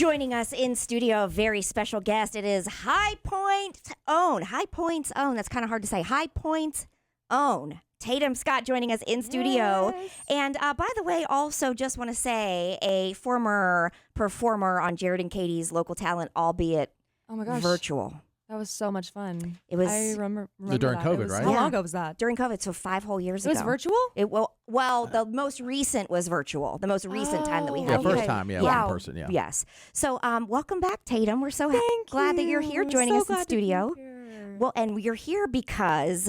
Joining us in studio, a very special guest. It is High Point's own. That's kind of hard to say. High Point's own. Tatum Scott joining us in studio. Yes. And by the way, also just want to say a former performer on Jared and Katie's Local Talent, albeit Oh my gosh. virtual. That was so much fun. It was I remember during that. COVID, right? How Yeah. long ago was that? during COVID, so 5 whole years It ago. was virtual? Well, the most recent was virtual. The most recent time that we Yeah, had. okay. first time, yeah, Wow. one person, yeah. Yes. So welcome back, Tatum. We're so Thank glad that you're here you. joining So us in glad to be studio. here. Well, and you're here because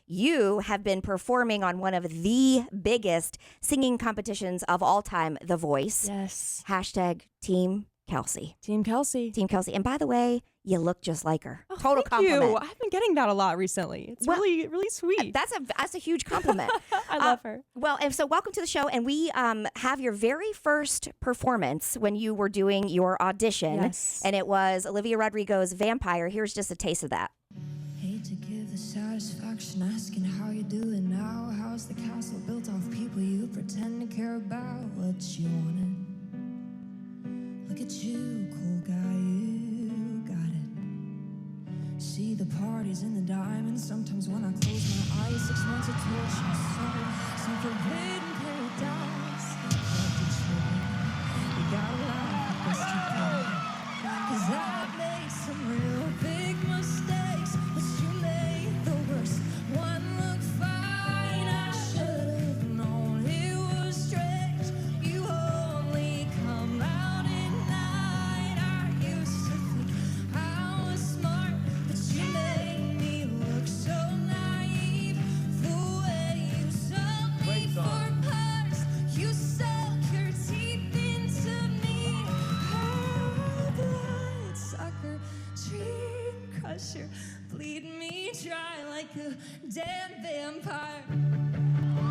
you have been performing on one of the biggest singing competitions of all time, The Voice. Yes. Hashtag Team Kelsey. Team Kelsey. Team Kelsey. And by the way, you look just like her. Oh, Total thank compliment. you. I've been getting that a lot recently. It's Well, really, really sweet. That's a huge compliment. I love her. Well, and so welcome to the show. And we have your very first performance when you were doing your audition. Yes. And it was Olivia Rodrigo's Vampire. Here's just a taste of that. Hate to give the satisfaction asking how you doing now. How's the castle built off people you pretend to care about? What you wanted? Look at you, cool guy, you got it. See the parties and the diamonds. Sometimes when I close my eyes, 6 months of torture, some forbidden paradise. Love to chill. You gotta laugh, best you can. 'Cause I've made some real big mistakes, but you made the worst one look fine. I should've known it was strange. You only come out at night. I used to think I was smart, but you made me look so naive. The way you sold me for parts, you sunk your teeth into me. Oh, blood sucker, dream crusher, bleed me dry like a damn vampire.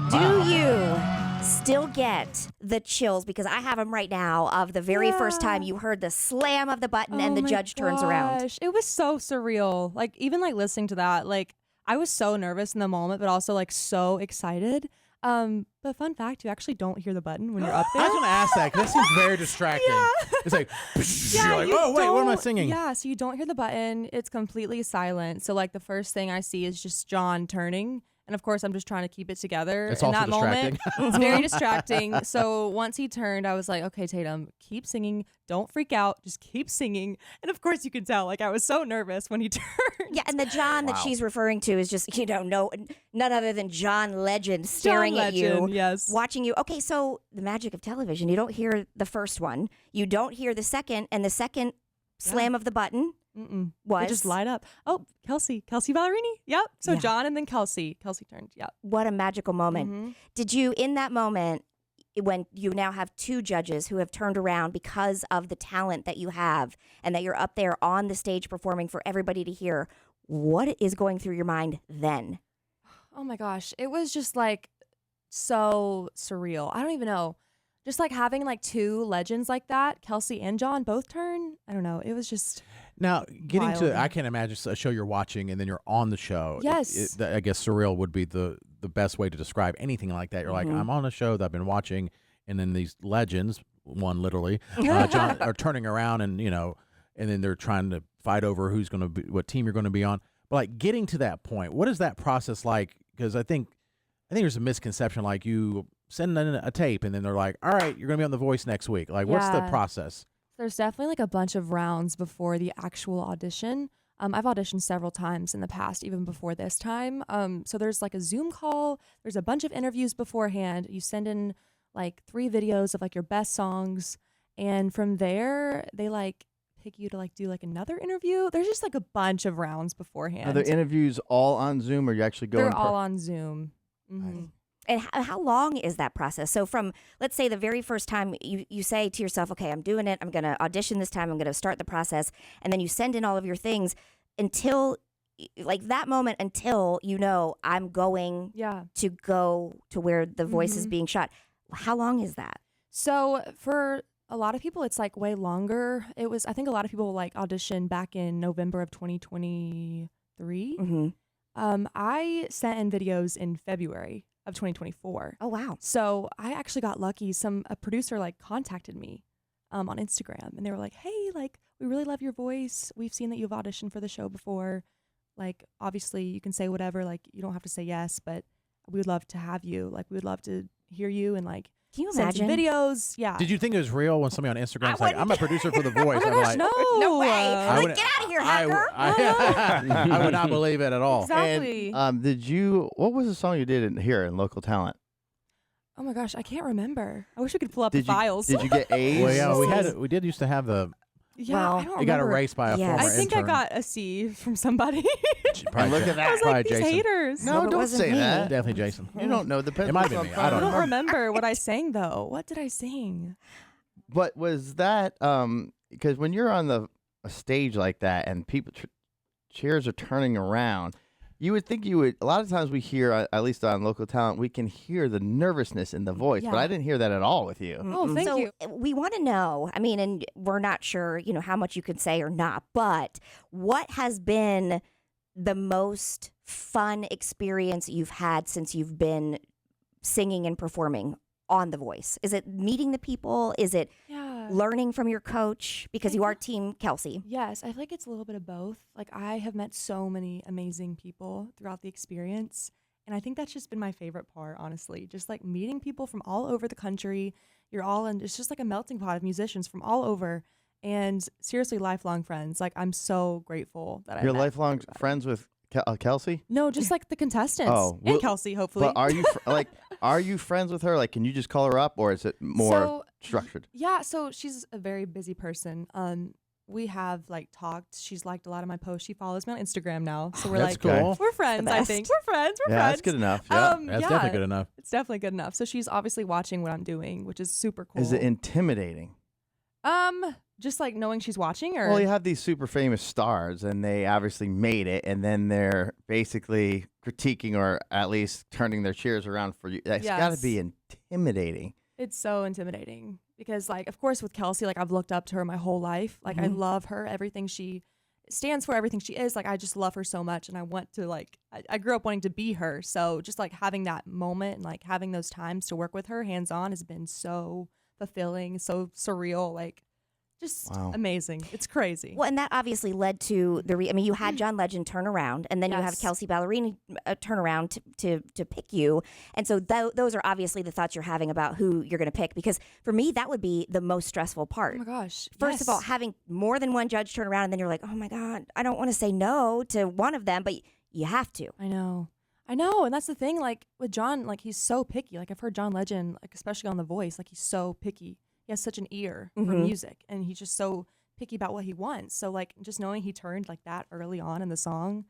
Do you still get the chills? Because I have them right now of the very first Yeah. time you heard the slam of the button and Oh the my judge turns around. gosh. It was so surreal. Like, even like listening to that, like, I was so nervous in the moment, but also like so excited. But fun fact, you actually don't hear the button when you're up I there. was going to ask that because that seems very distracting. Yeah. It's like, Yeah, you're like, you oh, wait, what am I don't- singing? Yeah, so you don't hear the button. It's completely silent. So like the first thing I see is just John turning. And of course, I'm just trying to keep it together. It's in also that moment, distracting. it's very distracting. So once he turned, I was like, okay, Tatum, keep singing. Don't freak out. Just keep singing. And of course, you could tell, like, I was so nervous when he turned. Yeah, and the John that Wow. she's referring to is just, none other than John Legend staring John at you, Legend, yes. watching you. Okay, so the magic of television, you don't hear the first one, you don't hear the second, and the second slam of the button was They just light up. Oh, Kelsey Ballerini. Yep. So Yeah. John and then Kelsey turned. Yep. what a magical moment. Mhm. Did you, in that moment, when you now have 2 judges who have turned around because of the talent that you have and that you're up there on the stage performing for everybody to hear, what is going through your mind then? Oh my gosh. It was just like so surreal. I don't even know. Just like having like 2 legends like that, Kelsey and John both turn. I don't know. It was just Now, getting Wild. to, I can't imagine a show you're watching and then you're on the show. Yes. I guess surreal would be the best way to describe anything like that. You're like, I'm on a show that I've been watching, and then these legends, one literally, John, are turning around and, and then they're trying to fight over who's going to be, what team you're going to be on. But like getting to that point, what is that process like? Because I think there's a misconception, like you send in a tape and then they're like, all right, you're going to be on The Voice next week. Like, what's the Yeah. process? There's definitely like a bunch of rounds before the actual audition. I've auditioned several times in the past, even before this time. So there's like a Zoom call. There's a bunch of interviews beforehand. You send in like 3 videos of like your best songs. And from there, they like pick you to like do like another interview. There's just like a bunch of rounds beforehand. Are the interviews all on Zoom, or you actually go? They're all on Zoom. Mhm. And how long is that process? So from, let's say, the very first time you say to yourself, okay, I'm doing it. I'm going to audition this time. I'm going to start the process. And then you send in all of your things until, like that moment, until I'm going Yeah. to go to where the voice is being shot. How long is that? So for a lot of people, it's like way longer. I think a lot of people like audition back in November of 2023. Mm-hmm. I sent in videos in February of 2024. Oh, wow. So I actually got lucky. A producer like contacted me on Instagram, and they were like, "Hey, like we really love your voice. We've seen that you've auditioned for the show before. Like obviously you can say whatever. Like you don't have to say yes, but we would love to have you. Like we would love to hear you and like." Can you send some imagine? videos? Yeah. Did you think it was real when somebody on Instagram's like, wouldn't- "I'm a producer for The Voice"? Oh my I'm gosh, like, no. No way. I'm like, wouldn't- get out of here, I hacker. I would not believe it at all. Exactly. And did you? What was the song you did here in Local Talent? Oh my gosh, I can't remember. I wish we could pull up Did the you files. did you get A's? Well, yeah, we did used to have the. Yeah, Well, I don't It got remember. erased by a Yes. former I think intern. I got a C from somebody. Probably Look at that. I was Probably like, these Jason. haters. No, it don't wasn't say me. that. Definitely Jason. You don't know. Depends. It might what's be me. on I I don't don't file. remember what I sang though. What did I sing? But was that because when you're on a stage like that and people chairs are turning around, you would think you would. A lot of times we hear, at least on Local Talent, we can hear the nervousness in the voice. But Yeah. I didn't hear that at all with you. Oh, thank so you. we want to know, I mean, and we're not sure, how much you could say or not, but what has been the most fun experience you've had since you've been singing and performing on The Voice? Is it meeting the people? Is it Yeah. learning from your coach? Because you are Team Kelsey. Yes, I feel like it's a little bit of both. Like I have met so many amazing people throughout the experience, and I think that's just been my favorite part, honestly. Just like meeting people from all over the country. You're all in. It's just like a melting pot of musicians from all over, and seriously, lifelong friends. Like I'm so grateful that I You're met lifelong everybody. friends with Kelsey. No, just like the contestants Oh, and well, Kelsey, hopefully. But are you are you friends with her? Like, can you just call her up, or is it more So, structured? Yeah, so she's a very busy person. We have like talked. She's liked a lot of my posts. She follows me on Instagram now, so we're That's like, cool. we're friends. I best. think we're friends. We're Yeah, friends. that's good enough. Yeah. That's definitely good enough. It's definitely good enough. So she's obviously watching what I'm doing, which is super cool. Is it intimidating? Just like knowing she's watching, or Well, you have these super famous stars, and they obviously made it, and then they're basically critiquing or at least turning their cheers around for you. That's got to Yes. be intimidating. it's so intimidating because, like, of course, with Kelsey, like I've looked up to her my whole life. Like I love her, everything she stands for, everything she is. Like I just love her so much, and I want to like I grew up wanting to be her. So just like having that moment and like having those times to work with her hands on has been so fulfilling, so surreal, like just Wow. amazing. It's crazy. Well, and that obviously led to you had John Legend turn around, and then you have Yes. Kelsey Ballerini turn around to pick you. And so those are obviously the thoughts you're having about who you're going to pick. Because for me, that would be the most stressful part. Oh my gosh. First of all, yes. having more than one judge turn around, and then you're like, oh my God, I don't want to say no to one of them, but you have to. I know. And that's the thing, like with John, like he's so picky. Like I've heard John Legend, like especially on The Voice, like he's so picky. He has such an ear for music, and he's just so picky about what he wants. So like just knowing he turned like that early on in the song,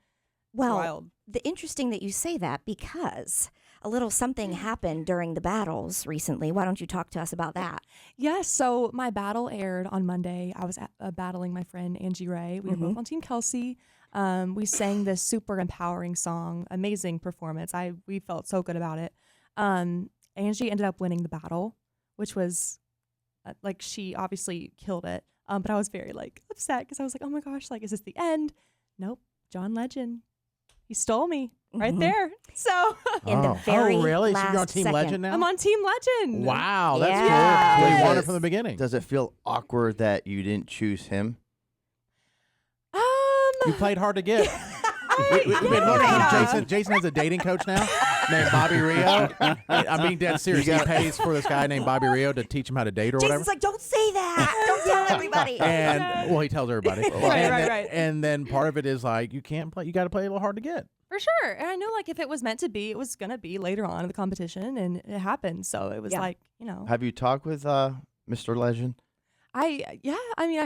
Well, wild. the interesting that you say that, because a little something happened during the battles recently. Why don't you talk to us about that? Yes. So my battle aired on Monday. I was battling my friend Angie Ray. We were both on Team Kelsey. We sang this super empowering song, amazing performance. We felt so good about it. Angie ended up winning the battle, which was like she obviously killed it. But I was very like upset because I was like, oh my gosh, like is this the end? Nope. John Legend. He stole me right there. So In the Oh. very Oh, really? So you're on last Team second. Legend now? I'm on Team Legend. Wow, that's Yes. cool. So you won it from the beginning. Does it feel awkward that you didn't choose him? You played hard to get. We've been learning from Jason. Jason has a dating coach now named Bobby Rio. I'm being dead serious. He pays for this guy named Bobby Rio to teach him how to date or Jason's whatever. like, don't say that. Don't tell everybody. And well, he tells everybody. Right. And then part of it is like you can't play. You got to play a little hard to get. For sure. And I know like if it was meant to be, it was going to be later on in the competition, and it happened. So it was Yeah. like, you know, Have you talked with Mr. Legend? I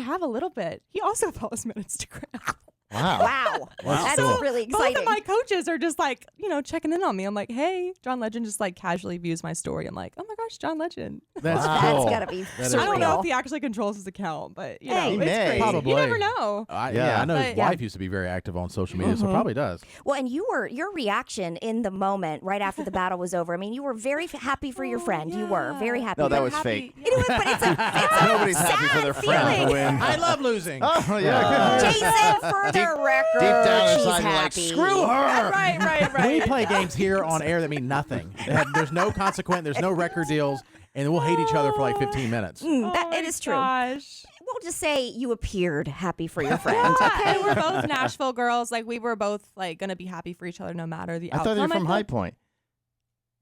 have a little bit. He also follows me on Instagram. Wow. Wow. That's cool. really Both exciting. of my coaches are just like, you know, checking in on me. I'm like, hey, John Legend just like casually views my story. I'm like, oh my gosh, John Legend. That's Wow. cool. That's got to be That is surreal. I don't cool. know if he actually controls his account, but you Hey. know, He it's may. crazy. Probably. You never know. Yeah, I know his But, yeah. wife used to be very active on social media, so probably does. Well, and your reaction in the moment right after the battle was over. I mean, you were very happy for your friend. You were very happy. No, that I'm was happy. fake. You know what? But it's a Nobody's happy for their friend feeling. to win. I love losing. Oh, yeah. Jason, for the record, deep down she's inside, you're like, happy. screw her. Right. We play games here on air that mean nothing. There's no consequence. There's no record deals. and we'll hate each other for like 15 minutes. It is true. Gosh. We'll just say you appeared happy for your friend. Okay. And we're both Nashville girls. Like we were both like gonna be happy for each other no matter the I outcome. thought you were from I High think. Point.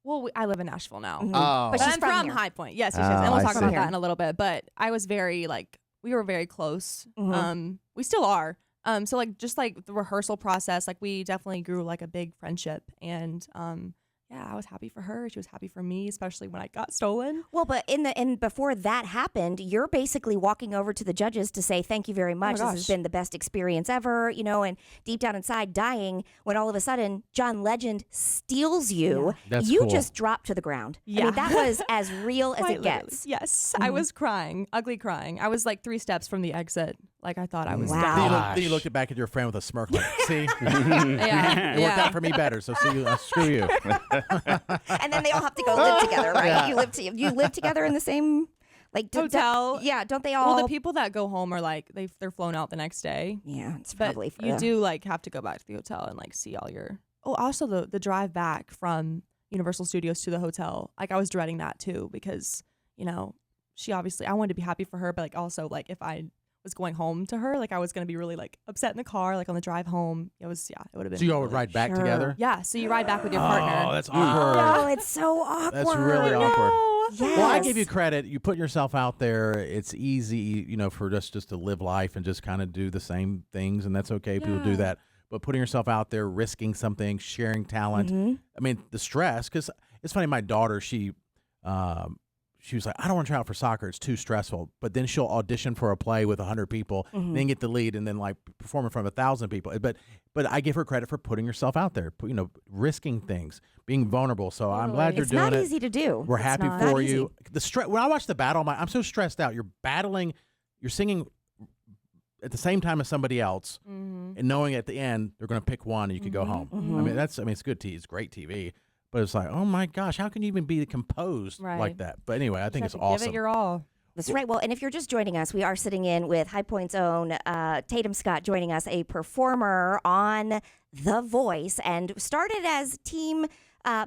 Well, I live in Nashville now. Mhm. Oh. But But she's I'm from from here. High Point. Yes, yes, Oh, yes. And we'll I talk about see. that in a little bit. But I was very like we were very close. Mhm. We still are. So like just like the rehearsal process, like we definitely grew like a big friendship. And yeah, I was happy for her. She was happy for me, especially when I got stolen. Well, but before that happened, you're basically walking over to the judges to say thank you very much. This has gosh. been the best experience ever, and deep down inside dying when all of a sudden John Legend steals you. That's you cool. just dropped to the ground. I Yeah. mean, that was as real as Quite it literally. gets. Yes, I was crying, ugly crying. I was like 3 steps from the exit. Like I thought I was Wow. down. Then you looked back at your friend with a smirk like, see? Yeah, It worked out for me better, so see you, screw you. And then they all have to go live together, right? Yeah. You live together in the same Hotel. Yeah, don't they all? Well, the people that go home are like they're flown out the next day. yeah, it's But probably you do like have to go back to the hotel and like see all your. Oh, also the drive back from Universal Studios to the hotel. Like I was dreading that too because she obviously I wanted to be happy for her, but like also like if I was going home to her, like I was gonna be really like upset in the car, like on the drive home. It would have been. So you all would really- ride back Sure. together? Yeah, so you ride back with your partner. Oh, that's awkward. Oh, it's so awkward. That's really awkward. Yes. Well, I give you credit. You put yourself out there. It's easy, for us just to live life and just kind of do the same things, and that's okay. People do Yeah. that. But putting yourself out there, risking something, sharing talent. Mhm. I mean, the stress. Because it's funny. My daughter, she was like, I don't want to try out for soccer. It's too stressful. But then she'll audition for a play with 100 people, then get the lead, and then like perform in front of 1,000 people. But I give her credit for putting herself out there, risking things, being vulnerable. So I'm glad you're It's doing not it. easy to do. We're It's happy not for easy. you. The stress. When I watch the battle, I'm so stressed out. You're battling. You're singing at the same time as somebody else, and knowing at the end they're going to pick one and you can go home. I mean, it's good TV. It's great TV. But it's like, oh my gosh, how can you even be composed like Right. that? But anyway, I think You it's have to awesome. Give it your all. That's right. Well, and if you're just joining us, we are sitting in with High Point's own Tatum Scott joining us, a performer on The Voice, and started as Team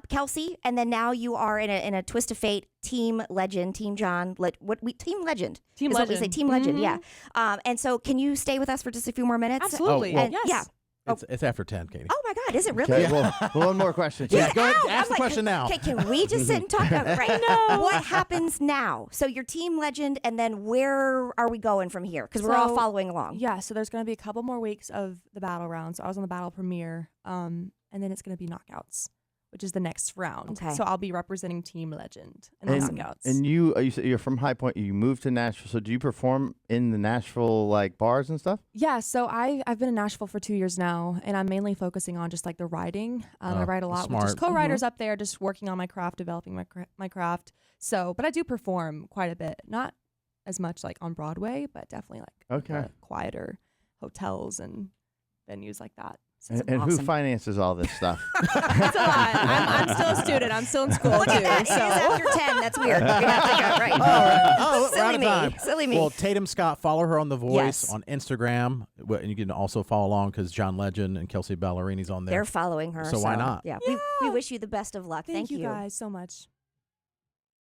Kelsey, and then now you are in a twist of fate, Team Legend, Team John. Team Legend. Team is what we Legend. say, Team Legend. Yeah. And so, can you stay with us for just a few more minutes? Absolutely. well- And- yes. Yeah. It's after 10, Katie. Oh my God, is it really? Okay, well, one more question. Yeah, go ahead. Ow! Ask I'm the question now. Okay, can we just sit and talk? Right. What happens now? So you're Team Legend, and then where are we going from here? Because we're all So- following along. Yeah, so there's going to be a couple more weeks of the battle round. So I was on the battle premiere, and then it's going to be knockouts, which is the next round. Okay. So I'll be representing Team Legend in the And, knockouts. and you said you're from High Point. You moved to Nashville. So do you perform in the Nashville like bars and stuff? Yeah, so I've been in Nashville for 2 years now, and I'm mainly focusing on just like the writing. I write a lot with just smart. co-writers up there, just working on my craft, developing my craft. So, but I do perform quite a bit, not as much like on Broadway, but definitely like Okay. the quieter hotels and venues like that. So And who finances all this stuff? it's a lot. I'm still a student. I'm still in school Look too. at that. It is So after 10. That's weird. You're gonna have to go, right. Oh, we're Silly out of me. time. Silly me. Well, Tatum Scott, follow her on The Voice Yes. on Instagram. And you can also follow along because John Legend and Kelsey Ballerini's on there. They're following her. So why not? Yeah. We wish you the best of luck. thank you guys so much.